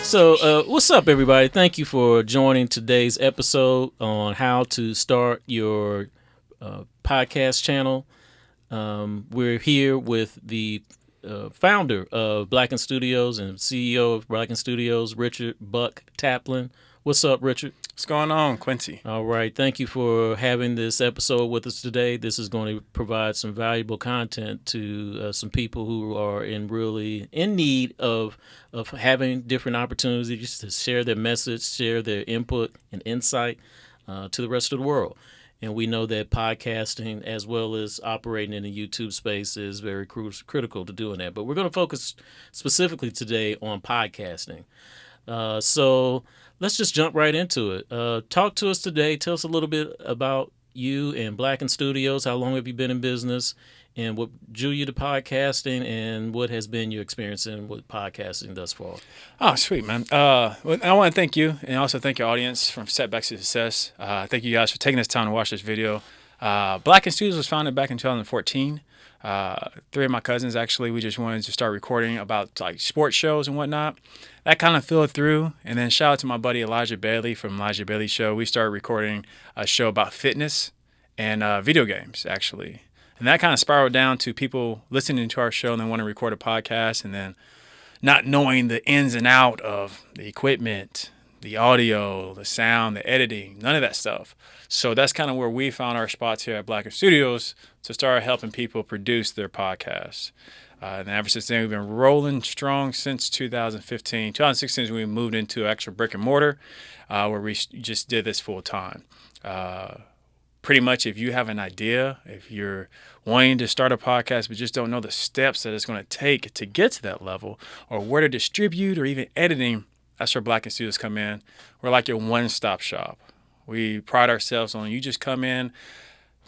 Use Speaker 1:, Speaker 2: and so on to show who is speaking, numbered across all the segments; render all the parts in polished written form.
Speaker 1: So, what's up, everybody? Thank you for joining today's episode on how to start your podcast channel. We're here with the founder of Blacken Studios and CEO of Blacken Studios, Richard Buck Taplin. What's up, Richard?
Speaker 2: What's going on, Quincy?
Speaker 1: All right. Thank you for having this episode with us today. This is going to provide some valuable content to some people who are really in need of having different opportunities to share their message, share their input and insight to the rest of the world. And we know that podcasting, as well as operating in the YouTube space, is very critical to doing that. But we're going to focus specifically today on podcasting. So let's just jump right into it. Talk to us today. Tell us a little bit about you and Blacken Studios. How long have you been in business? And what drew you to podcasting, and what has been your experience with podcasting thus far?
Speaker 2: Oh, sweet, man. Well, I want to thank you, and also thank your audience from Setbacks to Success. Thank you guys for taking this time to watch this video. Blacken Studios was founded back in 2014. Three of my cousins, actually, we just wanted to start recording about like sports shows and whatnot. That kind of filled through. And then shout out to my buddy Elijah Bailey from Elijah Bailey Show. We started recording a show about fitness and video games, actually. And that kind of spiraled down to people listening to our show and then want to record a podcast, and then not knowing the ins and out of the equipment, the audio, the sound, the editing, none of that stuff. So that's kind of where we found our spots here at Blacken Studios to start helping people produce their podcasts. And ever since then, we've been rolling strong since 2015. 2016, we moved into actual brick and mortar, where we just did this full time. Pretty much, if you have an idea, if you're wanting to start a podcast but just don't know the steps that it's going to take to get to that level, or where to distribute, or even editing, that's where Blacken Studios come in. We're like your one-stop shop. We pride ourselves on you just come in,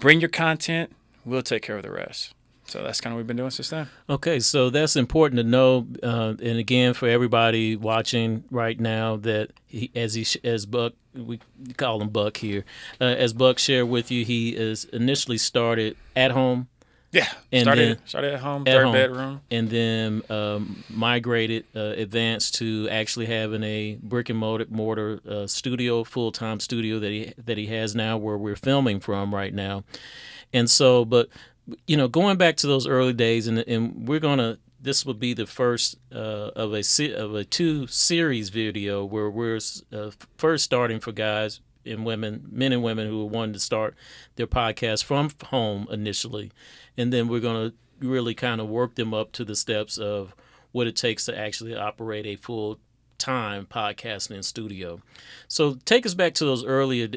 Speaker 2: bring your content, we'll take care of the rest. So that's kind of what we've been doing since then.
Speaker 1: Okay, so that's important to know. And again, for everybody watching right now, that as Buck, we call him Buck here, as Buck shared with you, he is initially started at home.
Speaker 2: Yeah,
Speaker 1: and
Speaker 2: started at home, third bedroom.
Speaker 1: And then migrated, advanced to actually having a brick and mortar studio, full-time studio that he has now, where we're filming from right now. And so, but going back to those early days, and this will be the first of a two series video where we're first starting for guys and women, men and women who are wanting to start their podcast from home initially, and then we're going to really kind of work them up to the steps of what it takes to actually operate a full-time podcasting studio. So take us back to those early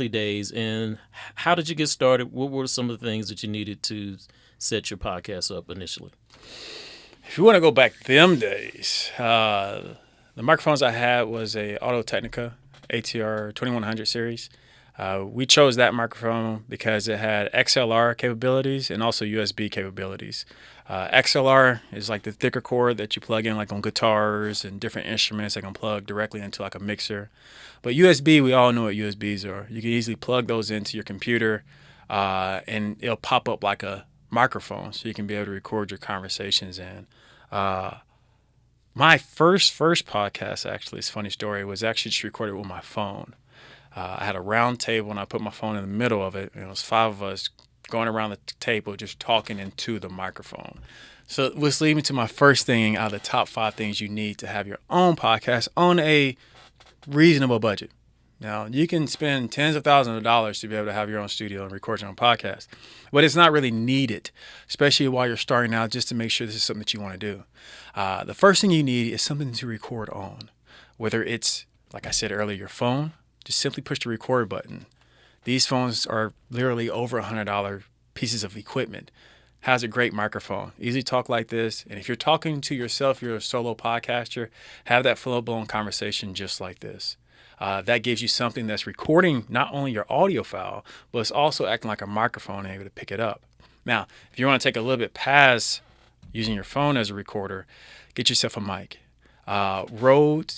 Speaker 1: days, and how did you get started? What were some of the things that you needed to set your podcast up initially?
Speaker 2: If you want to go back them days, the microphones I had was a Technica ATR 2100 series. We chose that microphone because it had XLR capabilities and also USB capabilities. XLR is like the thicker cord that you plug in like on guitars and different instruments that can plug directly into like a mixer. But USB, we all know what USBs are. You can easily plug those into your computer and it'll pop up like a microphone, so you can be able to record your conversations in. My first podcast, actually, it's a funny story, was actually just recorded with my phone. I had a round table and I put my phone in the middle of it, and it was five of us going around the table just talking into the microphone. So this leads me to my first thing out of the top 5 things you need to have your own podcast on a reasonable budget. Now, you can spend tens of thousands of dollars to be able to have your own studio and record your own podcast, but it's not really needed, especially while you're starting out, just to make sure this is something that you want to do. The first thing you need is something to record on, whether it's, like I said earlier, your phone. Just simply push the record button. These phones are literally over $100 pieces of equipment. Has a great microphone. Easy talk like this. And if you're talking to yourself, you're a solo podcaster, have that full-blown conversation just like this. That gives you something that's recording not only your audio file, but it's also acting like a microphone and able to pick it up. Now, if you want to take a little bit past using your phone as a recorder, get yourself a mic. Rode,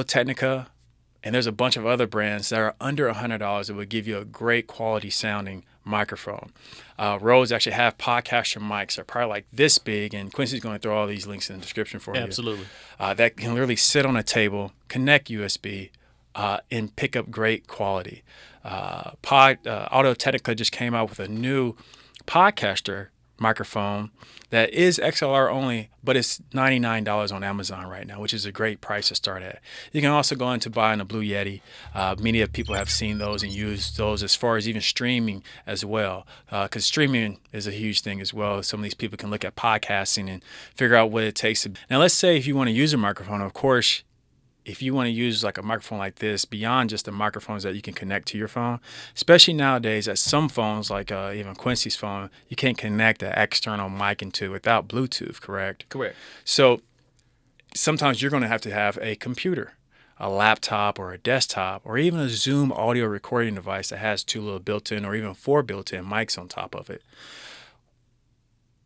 Speaker 2: Technica, And there's a bunch of other brands that are under $100 that would give you a great quality sounding microphone. Rode's actually have podcaster mics that are probably like this big, and Quincy's going to throw all these links in the description for you.
Speaker 1: Absolutely.
Speaker 2: That can literally sit on a table, connect USB, and pick up great quality. Audio Technica just came out with a new podcaster microphone that is XLR only, but it's $99 on Amazon right now, which is a great price to start at. You can also go into buying a Blue Yeti. Many of people have seen those and used those as far as even streaming as well, because streaming is a huge thing as well. Some of these people can look at podcasting and figure out what it takes. Now, let's say if you want to use a microphone, of course, if you want to use like a microphone like this, beyond just the microphones that you can connect to your phone, especially nowadays at some phones, like even Quincy's phone, you can't connect an external mic into without Bluetooth, correct?
Speaker 1: Correct.
Speaker 2: So sometimes you're going to have a computer, a laptop or a desktop, or even a Zoom audio recording device that has 2 little built-in or even 4 built-in mics on top of it.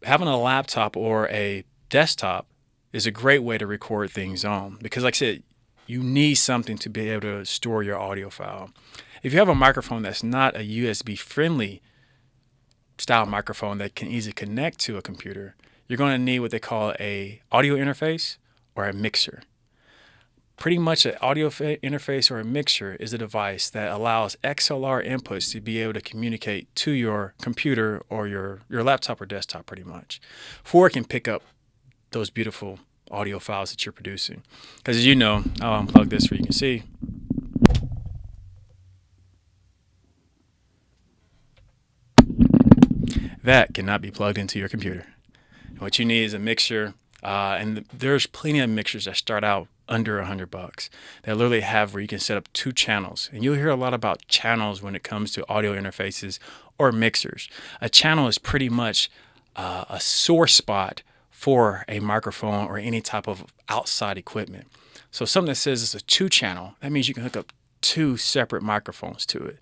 Speaker 2: Having a laptop or a desktop is a great way to record things on, because like I said, you need something to be able to store your audio file. If you have a microphone that's not a USB friendly style microphone that can easily connect to a computer, you're going to need what they call a audio interface or a mixer. Pretty much an audio interface or a mixer is a device that allows XLR inputs to be able to communicate to your computer or your laptop or desktop pretty much, before it can pick up those beautiful audio files that you're producing. Because as you know, I'll unplug this so you can see. That cannot be plugged into your computer. What you need is a mixer, and there's plenty of mixers that start out under $100 that literally have where you can set up 2 channels. And you'll hear a lot about channels when it comes to audio interfaces or mixers. A channel is pretty much a source spot for a microphone or any type of outside equipment. So something that says it's a 2-channel, that means you can hook up 2 separate microphones to it.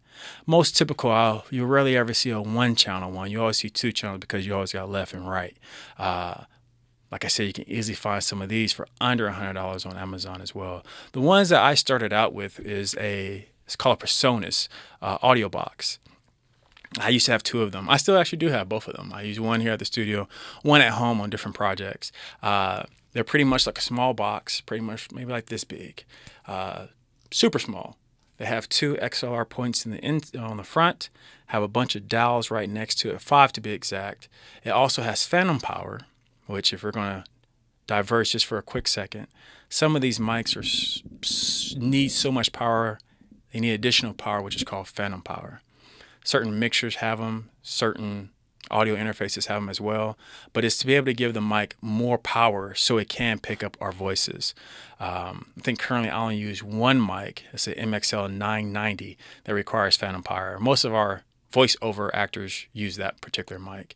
Speaker 2: Most typical, you rarely ever see a 1-channel one. You always see 2 channels because you always got left and right. Like I said, you can easily find some of these for under $100 on Amazon as well. The ones that I started out with it's called a Presonious Audiobox. I used to have 2 of them. I still actually do have both of them. I use one here at the studio, one at home on different projects. They're pretty much like a small box, pretty much maybe like this big, super small. They have 2 XLR points on the front, have a bunch of dials right next to it, 5 to be exact. It also has phantom power, which if we're going to diverge just for a quick second, some of these mics need so much power, they need additional power, which is called phantom power. Certain mixers have them, certain audio interfaces have them as well, but it's to be able to give the mic more power so it can pick up our voices. I think currently I only use one mic. It's an MXL 990 that requires phantom power. Most of our voiceover actors use that particular mic.